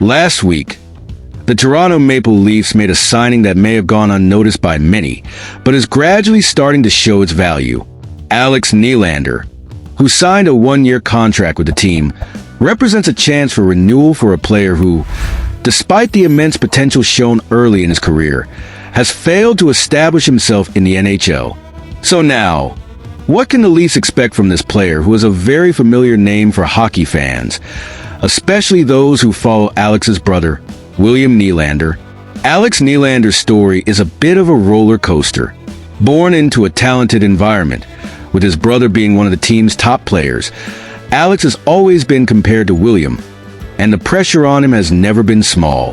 Last week, the Toronto Maple Leafs made a signing that may have gone unnoticed by many, but is gradually starting to show its value. Alex Nylander, who signed a one-year contract with the team, represents a chance for renewal for a player who, despite the immense potential shown early in his career, has failed to establish himself in the NHL. So now, what can the Leafs expect from this player who is a very familiar name for hockey fans, especially those who follow Alex's brother, William Nylander? Alex Nylander's story is a bit of a roller coaster. Born into a talented environment, with his brother being one of the team's top players, Alex has always been compared to William, and the pressure on him has never been small.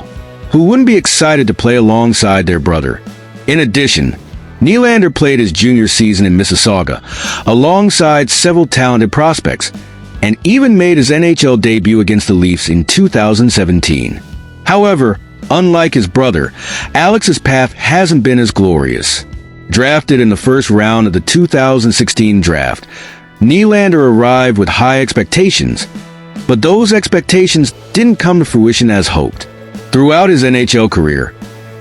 Who wouldn't be excited to play alongside their brother? In addition, Nylander played his junior season in Mississauga, alongside several talented prospects, and even made his NHL debut against the Leafs in 2017. However, unlike his brother, Alex's path hasn't been as glorious. Drafted in the first round of the 2016 draft, Nylander arrived with high expectations, but those expectations didn't come to fruition as hoped. Throughout his NHL career,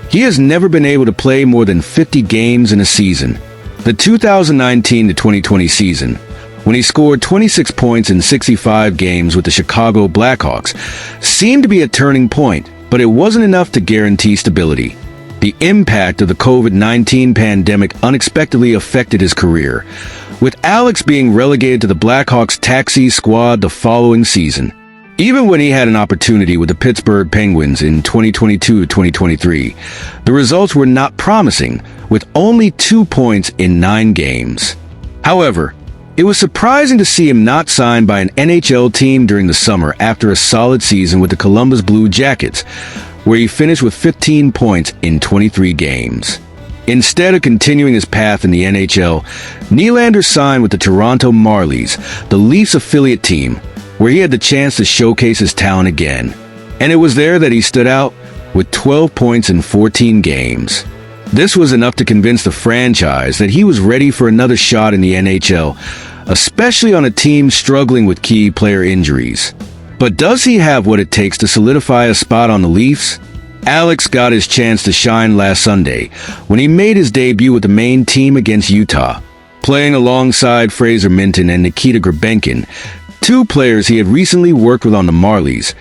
he has never been able to play more than 50 games in a season. The 2019-2020 season, when he scored 26 points in 65 games with the Chicago Blackhawks, seemed to be a turning point, but it wasn't enough to guarantee stability. The impact of the COVID-19 pandemic unexpectedly affected his career, with Alex being relegated to the Blackhawks taxi squad the following season. Even when he had an opportunity with the Pittsburgh Penguins in 2022-2023, the results were not promising, with only 2 points in 9 games. However, it was surprising to see him not signed by an NHL team during the summer after a solid season with the Columbus Blue Jackets, where he finished with 15 points in 23 games. Instead of continuing his path in the NHL, Nylander signed with the Toronto Marlies, the Leafs affiliate team, where he had the chance to showcase his talent again. And it was there that he stood out with 12 points in 14 games. This was enough to convince the franchise that he was ready for another shot in the NHL, especially on a team struggling with key player injuries. But does he have what it takes to solidify a spot on the Leafs? Alex got his chance to shine last Sunday when he made his debut with the main team against Utah, playing alongside Fraser Minten and Nikita Grabenkin, 2 players he had recently worked with on the Marlies.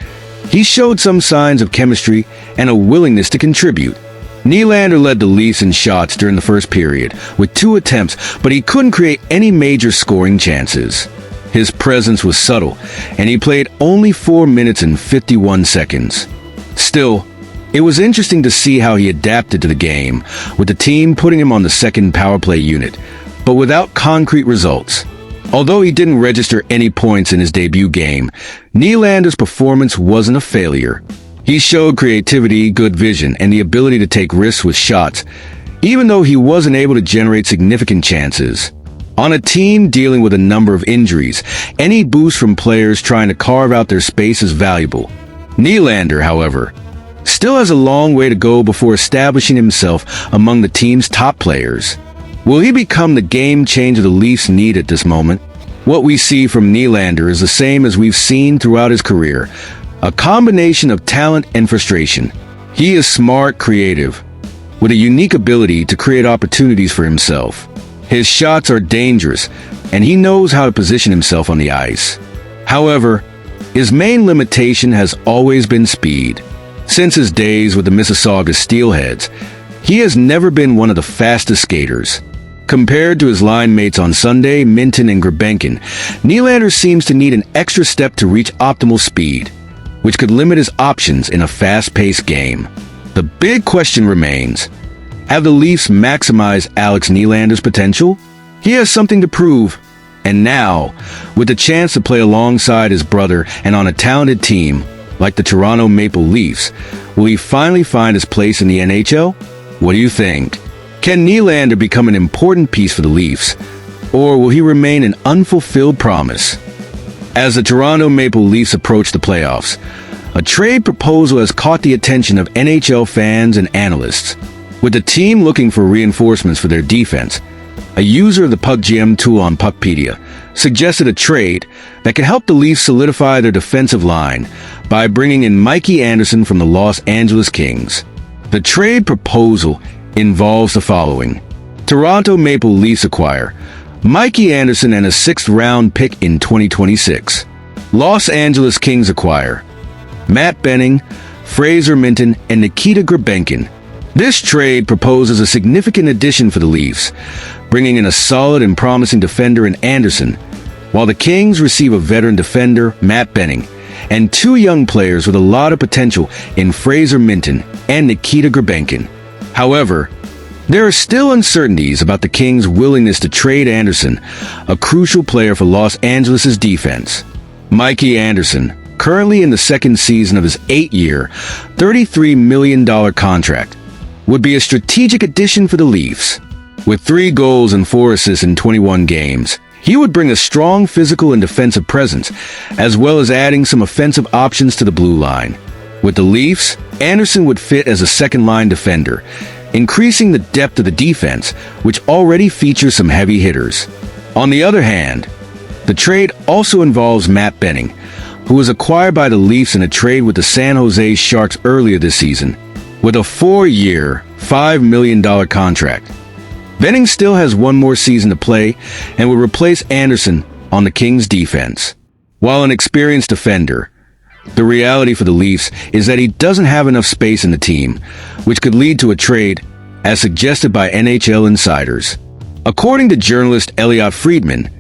He showed some signs of chemistry and a willingness to contribute. Nylander led the Leafs in shots during the first period with 2 attempts, but he couldn't create any major scoring chances. His presence was subtle, and he played only 4 minutes and 51 seconds. Still, it was interesting to see how he adapted to the game, with the team putting him on the second power play unit, but without concrete results. Although he didn't register any points in his debut game, Nylander's performance wasn't a failure. He showed creativity, good vision, and the ability to take risks with shots, even though he wasn't able to generate significant chances. On a team dealing with a number of injuries, any boost from players trying to carve out their space is valuable. Nylander, however, still has a long way to go before establishing himself among the team's top players. Will he become the game changer the Leafs need at this moment? What we see from Nylander is the same as we've seen throughout his career, a combination of talent and frustration. He is smart, creative, with a unique ability to create opportunities for himself. His shots are dangerous, and he knows how to position himself on the ice. However, his main limitation has always been speed. Since his days with the Mississauga Steelheads, he has never been one of the fastest skaters. Compared to his line mates on Sunday, Minten and Grabenkin, Nylander seems to need an extra step to reach optimal speed, which could limit his options in a fast-paced game. The big question remains: have the Leafs maximized Alex Nylander's potential? He has something to prove, and now, with the chance to play alongside his brother and on a talented team like the Toronto Maple Leafs, will he finally find his place in the NHL? What do you think? Can Nylander become an important piece for the Leafs, or will he remain an unfulfilled promise? As the Toronto Maple Leafs approach the playoffs, a trade proposal has caught the attention of NHL fans and analysts. With the team looking for reinforcements for their defense, a user of the PuckGM tool on Puckpedia, suggested a trade that could help the Leafs solidify their defensive line by bringing in Mikey Anderson from the Los Angeles Kings. The trade proposal involves the following. Toronto Maple Leafs acquire Mikey Anderson and a 6th-round pick in 2026. Los Angeles Kings acquire Matt Benning, Fraser Minton, and Nikita Grabenkin. This trade proposes a significant addition for the Leafs, bringing in a solid and promising defender in Anderson, while the Kings receive a veteran defender, Matt Benning, and 2 young players with a lot of potential in Fraser Minton and Nikita Grabenkin. However, there are still uncertainties about the Kings' willingness to trade Anderson, a crucial player for Los Angeles' defense. Mikey Anderson, currently in the 2nd season of his 8-year, $33 million contract, would be a strategic addition for the Leafs. With 3 goals and 4 assists in 21 games, he would bring a strong physical and defensive presence, as well as adding some offensive options to the blue line. With the Leafs, Anderson would fit as a second-line defender, increasing the depth of the defense, which already features some heavy hitters. On the other hand, the trade also involves Matt Benning, who was acquired by the Leafs in a trade with the San Jose Sharks earlier this season, with a 4-year, $5 million contract. Benning still has 1 more season to play and will replace Anderson on the Kings' defense. While an experienced defender, the reality for the Leafs is that he doesn't have enough space in the team, which could lead to a trade, as suggested by NHL insiders. According to journalist Elliotte Friedman,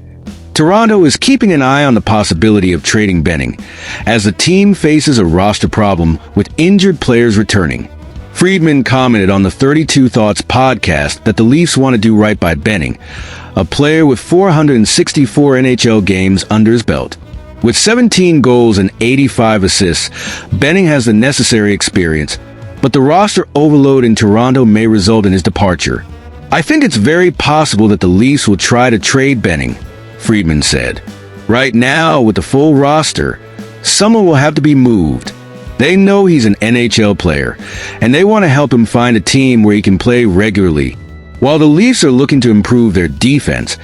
Toronto is keeping an eye on the possibility of trading Benning, as the team faces a roster problem with injured players returning. Friedman commented on the 32 Thoughts podcast that the Leafs want to do right by Benning, a player with 464 NHL games under his belt. With 17 goals and 85 assists, Benning has the necessary experience, but the roster overload in Toronto may result in his departure. I think it's very possible that the Leafs will try to trade Benning, Friedman said. Right now, with the full roster, someone will have to be moved. They know he's an NHL player, and they want to help him find a team where he can play regularly. While the Leafs are looking to improve their defense,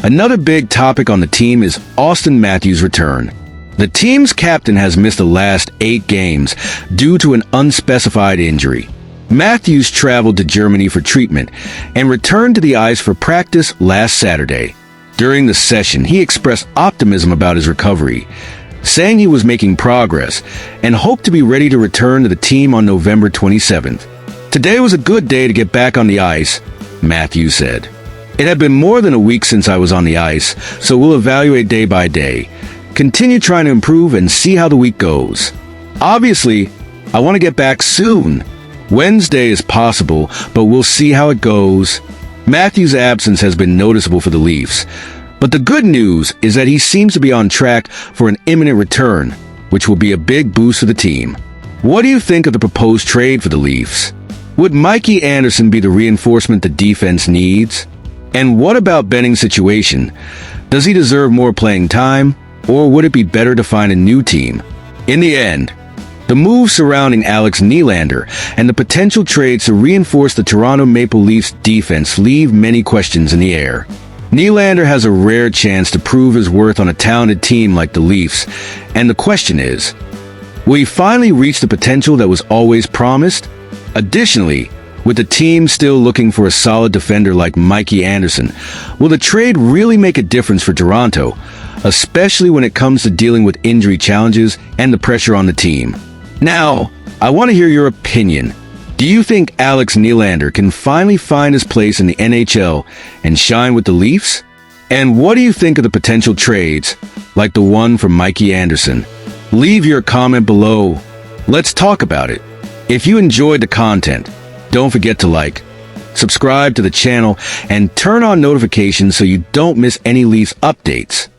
another big topic on the team is Auston Matthews' return. The team's captain has missed the last 8 games due to an unspecified injury. Matthews traveled to Germany for treatment and returned to the ice for practice last Saturday. During the session, he expressed optimism about his recovery, saying he was making progress and hoped to be ready to return to the team on November 27th. Today was a good day to get back on the ice, Matthews said. It had been more than a week since I was on the ice, so we'll evaluate day by day, continue trying to improve and see how the week goes. Obviously, I want to get back soon. Wednesday is possible, but we'll see how it goes. Matthews' absence has been noticeable for the Leafs, but the good news is that he seems to be on track for an imminent return, which will be a big boost for the team. What do you think of the proposed trade for the Leafs? Would Mikey Anderson be the reinforcement the defense needs? And what about Benning's situation? Does he deserve more playing time, or would it be better to find a new team? In the end, the moves surrounding Alex Nylander and the potential trades to reinforce the Toronto Maple Leafs defense leave many questions in the air. Nylander has a rare chance to prove his worth on a talented team like the Leafs, and the question is, will he finally reach the potential that was always promised? Additionally, with the team still looking for a solid defender like Mikey Anderson, will the trade really make a difference for Toronto, especially when it comes to dealing with injury challenges and the pressure on the team? Now, I want to hear your opinion. Do you think Alex Nylander can finally find his place in the NHL and shine with the Leafs? And what do you think of the potential trades, like the one for Mikey Anderson? Leave your comment below. Let's talk about it. If you enjoyed the content, don't forget to like, subscribe to the channel, and turn on notifications so you don't miss any Leafs updates.